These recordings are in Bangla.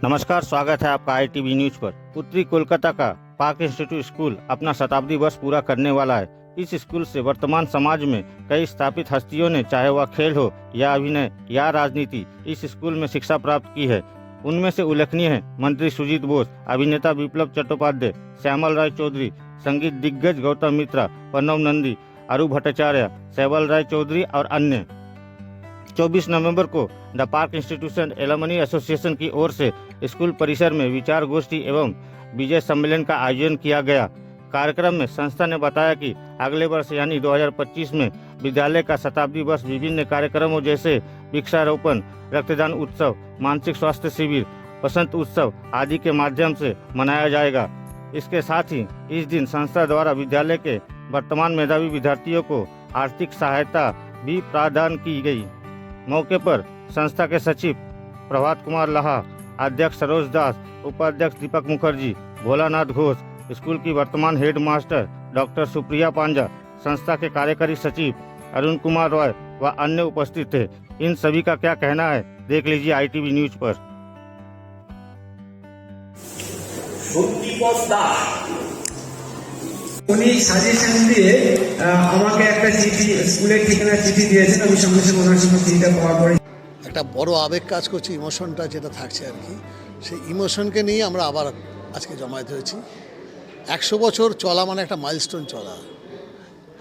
नमस्कार, स्वागत है आपका ITV न्यूज पर। उत्तरी कोलकाता का पार्क इंस्टीट्यूट स्कूल अपना शताब्दी वर्ष पूरा करने वाला है। इस स्कूल से वर्तमान समाज में कई स्थापित हस्तियों ने, चाहे वह खेल हो या अभिनय या राजनीति, इस स्कूल में शिक्षा प्राप्त की है। उनमें से उल्लेखनीय है मंत्री सुजीत बोस, अभिनेता विप्लव चट्टोपाध्याय, श्यामल राय चौधरी, संगीत दिग्गज गौतम मित्रा, प्रणव नंदी, अरू भट्टाचार्य, सैबल राय चौधरी और अन्य। 24 नवंबर को the park institution alumni association की ओर से स्कूल परिसर में विचार गोष्ठी एवं विजय सम्मेलन का आयोजन किया गया। कार्यक्रम में संस्था ने बताया कि अगले वर्ष यानी 2025 में विद्यालय का शताब्दी वर्ष विभिन्न कार्यक्रमों जैसे वृक्षारोपण, रक्तदान उत्सव, मानसिक स्वास्थ्य शिविर, बसंत उत्सव आदि के माध्यम से मनाया जाएगा। इसके साथ ही इस दिन संस्था द्वारा विद्यालय के वर्तमान मेधावी विद्यार्थियों को आर्थिक सहायता भी प्रदान की गई। मौके पर संस्था के सचिव प्रभात कुमार लाहा, अध्यक्ष सरोज दास, उपाध्यक्ष दीपक मुखर्जी, भोलानाथ घोष, स्कूल की वर्तमान head master doctor Supriya Panja, संस्था के कार्यकारी सचिव अरुण कुमार रॉय व अन्य उपस्थित थे। इन सभी का क्या कहना है, देख लीजिए ITV न्यूज पर। উনি সাজেশন দিয়ে আমাকে একটা চিঠি, স্কুলের ঠিকানা চিঠি দিয়েছেন। আমি সঙ্গে সঙ্গে ওনার সঙ্গে চিঠিটা পাওয়ার পরে একটা বড় আবেগ কাজ করছে, ইমোশনটা যেটা থাকছে আর কি, সেই ইমোশনকে নিয়ে আমরা আবার আজকে জমায়েত হয়েছি। 100 বছর চলা মানে একটা মাইলস্টোন চলা।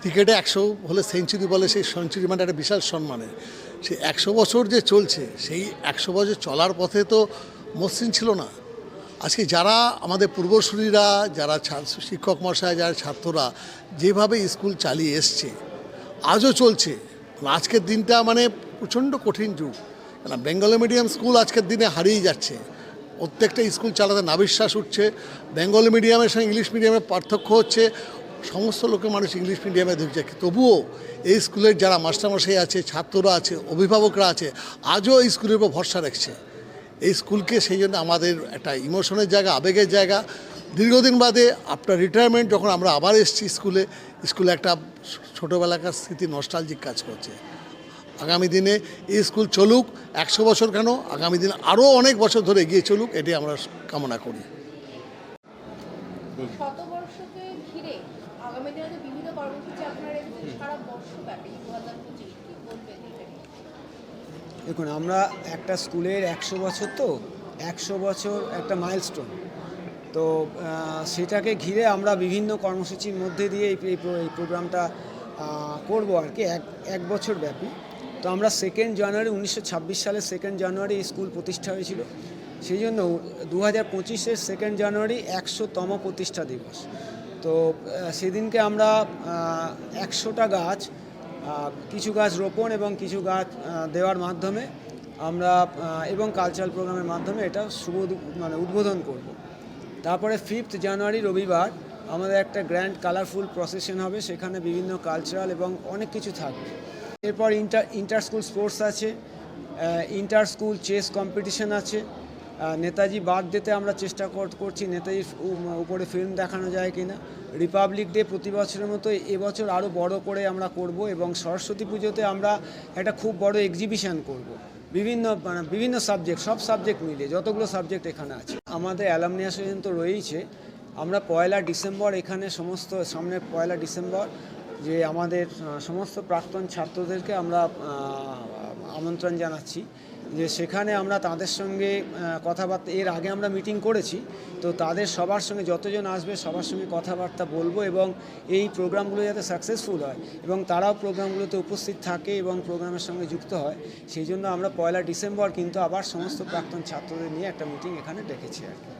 ক্রিকেটে 100 হলে সেঞ্চুরি বলে, সেই সেঞ্চুরি মানে একটা বিশাল সম্মানের। সেই 100 বছর যে চলছে, সেই 100 বছর চলার পথে তো মসৃণ ছিল না। আজকে যারা আমাদের পূর্বসূরীরা, যারা শিক্ষক মশাই, যারা ছাত্ররা যেভাবে স্কুল চালিয়ে এসছে, আজও চলছে। আজকের দিনটা মানে প্রচণ্ড কঠিন যুগ, কেন বেঙ্গলি মিডিয়াম স্কুল আজকের দিনে হারিয়ে যাচ্ছে। প্রত্যেকটা স্কুল চালাতে নাবিশ্বাস উঠছে। বেঙ্গলি মিডিয়ামের সঙ্গে ইংলিশ মিডিয়ামের পার্থক্য হচ্ছে, সমস্ত লোকের মানুষ ইংলিশ মিডিয়ামে ঢুকছে। তবুও এই স্কুলের যারা মাস্টারমশাই আছে, ছাত্ররা আছে, অভিভাবকরা আছে, আজও এই স্কুলের উপর ভরসা রাখছে। এই স্কুলকে সেই জন্য আমাদের একটা ইমোশনের জায়গা, আবেগের জায়গা। দীর্ঘদিন বাদে আফটার রিটায়ারমেন্ট যখন আমরা আবার এসেছি স্কুলে একটা ছোটোবেলাকার স্মৃতি, নস্টালজিক কাজ করছে। আগামী দিনে এই স্কুল চলুক, 100 বছর কেন, আগামী দিনে আরও অনেক বছর ধরে এগিয়ে চলুক, এটাই আমরা কামনা করি। শতবর্ষকে ঘিরে আগামী দিনে তো বিভিন্ন কর্মসূচি আপনারা রেখেছেন সারা বর্ষব্যাপী 2025, কি বলবেন? দেখুন, আমরা একটা স্কুলের 100 বছর, তো 100 বছর একটা মাইলস্টোন, তো সেটাকে ঘিরে আমরা বিভিন্ন কর্মসূচির মধ্যে দিয়ে এই প্রোগ্রামটা করব আর কি, এক বছর ব্যাপী। তো আমরা 2 জানুয়ারি 1926 সালে 2 জানুয়ারি স্কুল প্রতিষ্ঠা হয়েছিল। সেই জন্য 2025-এর 2 জানুয়ারি 100তম প্রতিষ্ঠা দিবস। তো সেদিনকে আমরা 100টা গাছ, কিছু গাছ রোপণ এবং কিছু গাছ দেওয়ার মাধ্যমে আমরা এবং কালচারাল প্রোগ্রামের মাধ্যমে এটা উদ্বোধন করব। তারপরে 5 জানুয়ারি রবিবার আমাদের একটা গ্র্যান্ড কালারফুল প্রসেশন হবে, সেখানে বিভিন্ন কালচারাল এবং অনেক কিছু থাকবে। এরপর ইন্টার স্কুল স্পোর্টস আছে, ইন্টার স্কুল চেস কম্পিটিশন আছে। নেতাজি বার্থডেতে আমরা চেষ্টা করছি নেতাজির উপরে ফিল্ম দেখানো যায় কিনা। রিপাবলিক ডে প্রতি বছরের মতো এবছর আরও বড় করে আমরা করব এবং সরস্বতী পুজোতে আমরা একটা খুব বড় এক্সিবিশন করব, বিভিন্ন সাবজেক্ট, সব সাবজেক্ট মিলিয়ে যতগুলো সাবজেক্ট এখানে আছে। আমাদের অ্যালামনি অ্যাসোসিয়েশন তো রয়েছে। আমরা 1 ডিসেম্বর এখানে সামনের 1 ডিসেম্বর যে আমাদের সমস্ত প্রাক্তন ছাত্রদেরকে আমরা আমন্ত্রণ জানাচ্ছি যে সেখানে আমরা তাদের সঙ্গে কথাবার্তা, এর আগে আমরা মিটিং করেছি, তো তাদের সবার সঙ্গে যতজন আসবে সবার সঙ্গে কথাবার্তা বলবো এবং এই প্রোগ্রামগুলো যাতে সাকসেসফুল হয় এবং তারাও প্রোগ্রামগুলোতে উপস্থিত থাকে এবং প্রোগ্রামের সঙ্গে যুক্ত হয়, সেই জন্য আমরা 1 ডিসেম্বর কিন্তু আবার সমস্ত প্রাক্তন ছাত্রদের নিয়ে একটা মিটিং এখানে ডেকেছি আর কি।